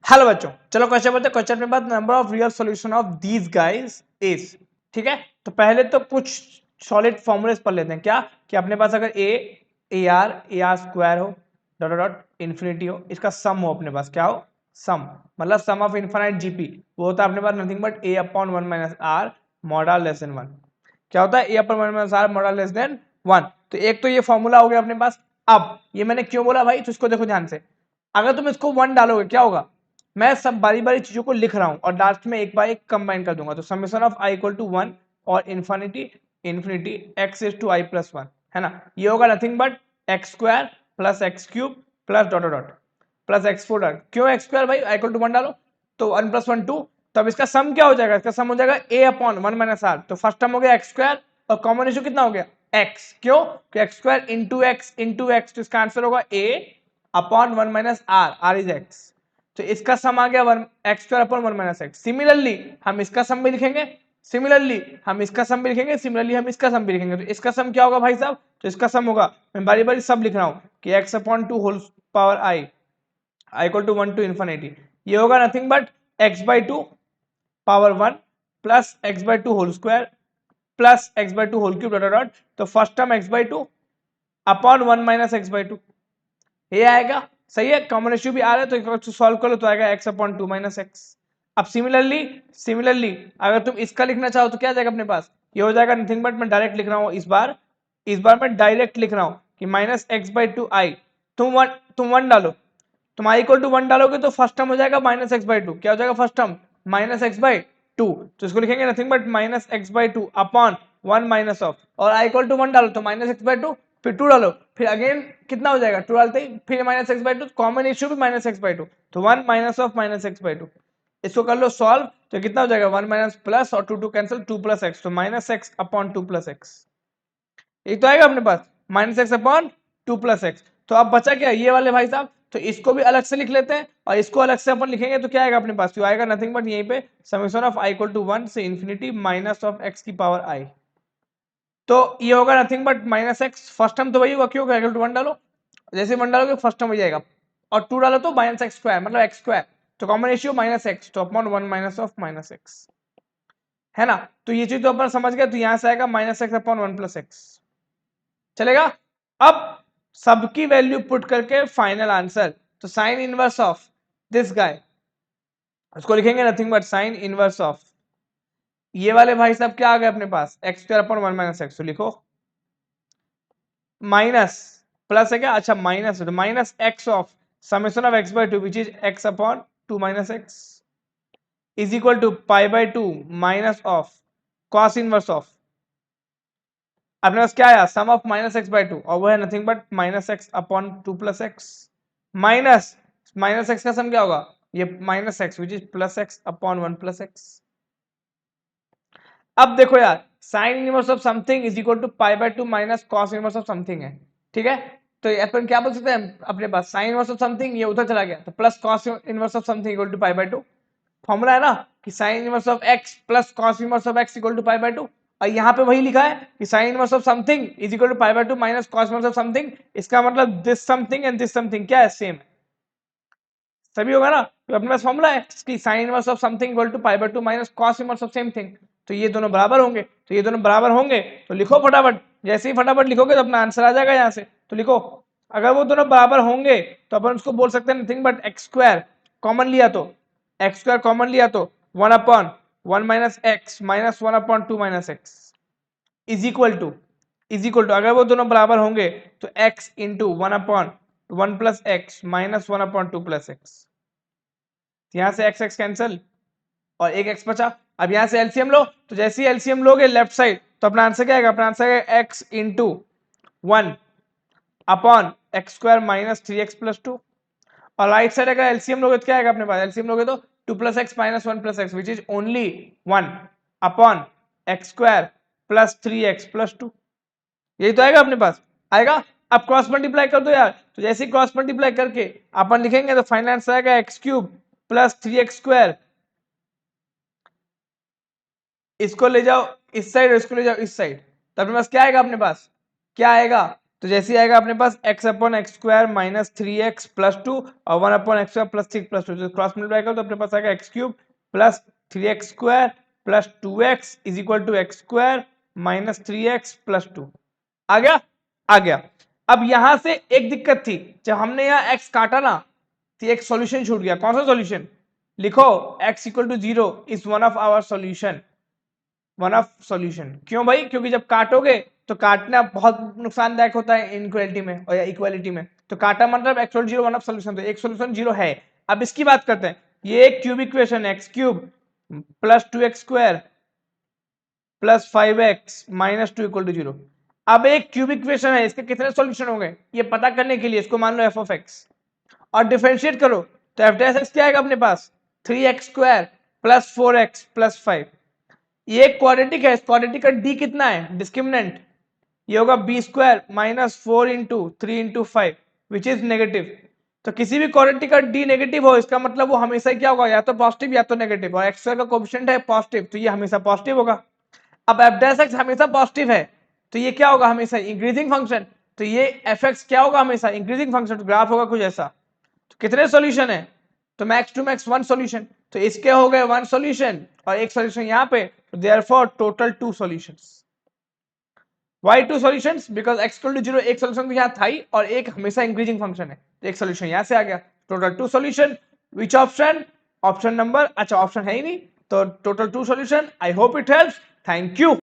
Hello बच्चों, चलो question बोलते हैं। क्वेश्चन में बात number of real solution of these guys is. ठीक है, तो पहले तो कुछ सॉलिड फॉर्मूलेस पढ़ लेते हैं। क्या कि अपने पास अगर ए आर स्क्वायर हो डॉट डॉट इन्फिनिटी हो, इसका सम हो अपने पास, क्या हो सम, मतलब सम ऑफ इनफाइनाइट जीपी, वो होता है अपने पास nothing but a upon one minus r modulus less than one. क्या होता है a upon one minus r modulus less than one. तो एक तो ये फॉर्मूला हो गया अपने पास। अब ये मैंने क्यों बोला भाई, तो इसको देखो ध्यान से। अगर तुम इसको वन डालोगे क्या होगा, मैं सब बारी बारी चीजों को लिख रहा हूं और लास्ट में एक बार एक कंबाइन कर दूंगा। तो summation of i equal to one और infinity infinity x is to i plus one, है ना। ये होगा nothing but x square plus x cube plus dot dot plus x four dot. क्यों एक्स स्क्वायर भाई, आई इक्वल टू वन डालो तो one plus one two. तब इसका सम क्या हो जाएगा, इसका सम हो जाएगा ए अपॉन वन माइनस आर। तो फर्स्ट टर्म हो गया एक्स स्क्वायर और कॉमन इशू कितना हो गया एक्स। क्यों कि एक्स स्क्वायर इंटू एक्स, तो इसका आंसर होगा a upon one minus r, r is x. तो इसका सम आ गया one x square upon one minus x. Similarly हम इसका सम भी लिखेंगे, सिमिलरली हम इसका सम भी लिखेंगे, सिमिलरली हम इसका सम भी लिखेंगे। तो इसका सम क्या होगा भाई साहब, तो इसका सम होगा, मैं बारी बारी सब लिख रहा हूं कि x upon two whole power i equal to one to infinity. ये होगा nothing but x by two power one plus x by two whole square plus x by two whole cube dot dot. तो first term x by two upon one minus x by two, ये आएगा। सही है, common issue भी आ रहा है तो solve कर लो तो आएगा x upon two minus x. अब सिमिलरली अगर तुम इसका लिखना चाहो तो क्या आ जाएगा अपने पास, ये हो जाएगा नथिंग बट मैं डायरेक्ट लिख रहा हूँ इस बार मैं डायरेक्ट लिख रहा हूँ कि माइनस एक्स बाई टू आई। तुम वन डालो, तुम आई इक्वल टू वन डालोगे तो फर्स्ट टर्म हो जाएगा माइनस एक्स बाई टू। क्या हो जाएगा first term minus x by two. तो इसको लिखेंगे nothing but minus x by two upon one minus of, और आई इक्वल टू वन डालो तो माइनस एक्स बाई टू, फिर टू डालो, फिर अगेन कितना हो जाएगा टू डालते ही फिर minus x by two, common issue भी माइनस एक्स बाई टू। तो one minus of minus x by two, इसको कर लो सॉल्व तो कितना हो जाएगा वन माइनस प्लस और two two cancel two plus x, तो minus x upon two plus x. ये तो आएगा अपने पास minus x upon two plus x. तो अब बचा क्या ये वाले भाई साहब, तो इसको भी अलग से लिख लेते हैं और इसको अलग से अपन लिखेंगे तो क्या आएगा अपने पास, तो आएगा नथिंग बट यहीं पे summation of i equal to one से इन्फिनिटी माइनस ऑफ एक्स की पावर आई। तो ये होगा nothing but minus x, first term तो वही होगा, क्यों इक्वल टू वन डालो, जैसे वन डालोगे फर्स्ट टर्म हो जाएगा, और टू डालो तो माइनस एक्स स्क्वायर मतलब एक्स स्क्वायर, तो कॉमन रेशियो माइनस एक्स, तो upon one minus of minus x, है ना। तो ये चीज तो अपन समझ गए, तो यहां से आएगा minus x upon one plus x, चलेगा। अब सबकी वैल्यू पुट करके फाइनल आंसर, तो sine inverse of this guy, उसको लिखेंगे nothing but sine inverse of ये वाले भाई साहब क्या आ गए अपने पास x square upon one minus x, तो लिखो माइनस प्लस है क्या, अच्छा माइनस है तो minus x of summation of x by two which is x upon two minus x is equal to pi by two minus of cos inverse of, अपने पास क्या आया sum of minus x by two और वो है nothing but minus x upon two plus x, minus minus x का sum क्या होगा, ये minus x which is plus x upon one plus x. अब देखो यार sine inverse of something is equal to pi by two minus cos inverse of something है, ठीक है। तो अपन क्या बोल सकते हैं अपने पास साइन इनवर्स ऑफ समथिंग ये उधर चला गया तो plus cos inverse of something equal to pi by two. Formula है ना कि sine inverse of x plus cos inverse of x equal to pi by two, और यहाँ पे वही लिखा है कि sine inverse of something is equal to pi by two minus cos inverse of something. इसका मतलब this something and this something क्या है सेम है, सभी होगा ना। तो अपने पास फॉर्मूला है कि sine inverse of something equal to pi by two minus cos inverse of same thing. तो ये दोनों बराबर होंगे, तो ये दोनों बराबर होंगे तो लिखो फटाफट, जैसे ही फटाफट लिखोगे तो अपना आंसर आ जाएगा यहाँ से। तो लिखो अगर वो दोनों बराबर होंगे तो अपन उसको बोल सकते हैं nothing but x square common लिया तो एक्स स्क्वायर कॉमन लिया तो one upon one minus x minus one upon two minus x is equal to अगर वो दोनों बराबर होंगे तो x into one upon one plus x minus one upon two plus x, यहां से x x कैंसिल और एक x बचा। अब यहां से एलसीएम लो तो जैसे ही एलसीएम लोगे लेफ्ट साइड तो अपना आंसर क्या आएगा, अपना आंसर आएगा x into one upon x square minus three x plus two, और राइट साइड अगर एलसीएम लोगे तो क्या आएगा अपने पास, एलसीएम लोगे तो to plus x minus one plus x which is only one upon x square plus three x plus two, यही तो आएगा अपने पास आएगा। अब क्रॉस मल्टीप्लाई कर दो यार, तो जैसे ही क्रॉस मल्टीप्लाई करके अपन लिखेंगे तो फाइनल आंसर आएगा x cube plus three x square, इसको ले जाओ इस साइड और इसको ले जाओ इस साइड, तो अपने पास क्या आएगा, अपने पास क्या आएगा तो जैसे आएगा अपने पास x upon x square minus 3x plus 2 और 1 upon x square plus 6 plus 2, तो क्रॉस मल्टीप्लाई करो तो अपने पास आएगा x cube plus 3x square plus 2x is equal to x square minus 3x plus 2। आ गया? आ गया। अब यहां से एक दिक्कत थी, जब हमने यहाँ x काटा ना तो एक सॉल्यूशन छूट गया। कौन सा सॉल्यूशन? लिखो x equal to 0 is one of our solution. One of solution क्यों भाई? क्योंकि जब काटोगे तो काटना बहुत नुकसानदायक होता है इनइक्वालिटी में और या इक्वालिटी में, तो काटा मतलब x equal 0 one of solution, तो एक सॉल्यूशन 0 है। अब इसकी बात करते हैं, ये एक क्यूब इक्वेशन है, x cube plus 2x square plus 5x minus 2 equal to 0। अब एक क्यूब इक्वेशन है, इसके कितने सॉल्यूशन होंगे ये पता करने के लिए इसको मान लो f ऑफ x और डिफरेंशिएट करो तो f डैश x क्या आएगा अपने पास? 3x square plus 4x plus 5। ये क्वाड्रेटिक है, इस क्वाड्रेटिक का d कितना है? डिस्क्रिमिनेंट, ये होगा b square minus 4 into 3 into 5 which is negative. तो किसी भी क्वाड्रेटिक का d नेगेटिव हो इसका मतलब वो हमेशा क्या होगा? या तो पॉजिटिव या तो नेगेटिव, और x का कोएफिशिएंट है पॉजिटिव तो ये हमेशा पॉजिटिव होगा। अब f डैश x हमेशा पॉजिटिव है तो ये क्या होगा? हमेशा इंक्रीजिंग फंक्शन, तो ये fx क्या होगा? हमेशा इंक्रीजिंग फंक्शन, तो ग्राफ होगा कुछ ऐसा। तो कितने सॉल्यूशन है? तो max two max one solution, तो इसके हो गए वन सॉल्यूशन और एक सॉल्यूशन यहाँ पे, तो therefore total two solutions. Why two solutions? Because x equal to 0 एक सॉल्यूशन तो यहाँ था ही और एक हमेशा इंक्रीजिंग फंक्शन है, तो एक सॉल्यूशन यहाँ से आ गया, total two solution. Which option? Option number, अच्छा ऑप्शन है ही नहीं, तो total two solution. I hope it helps, thank you.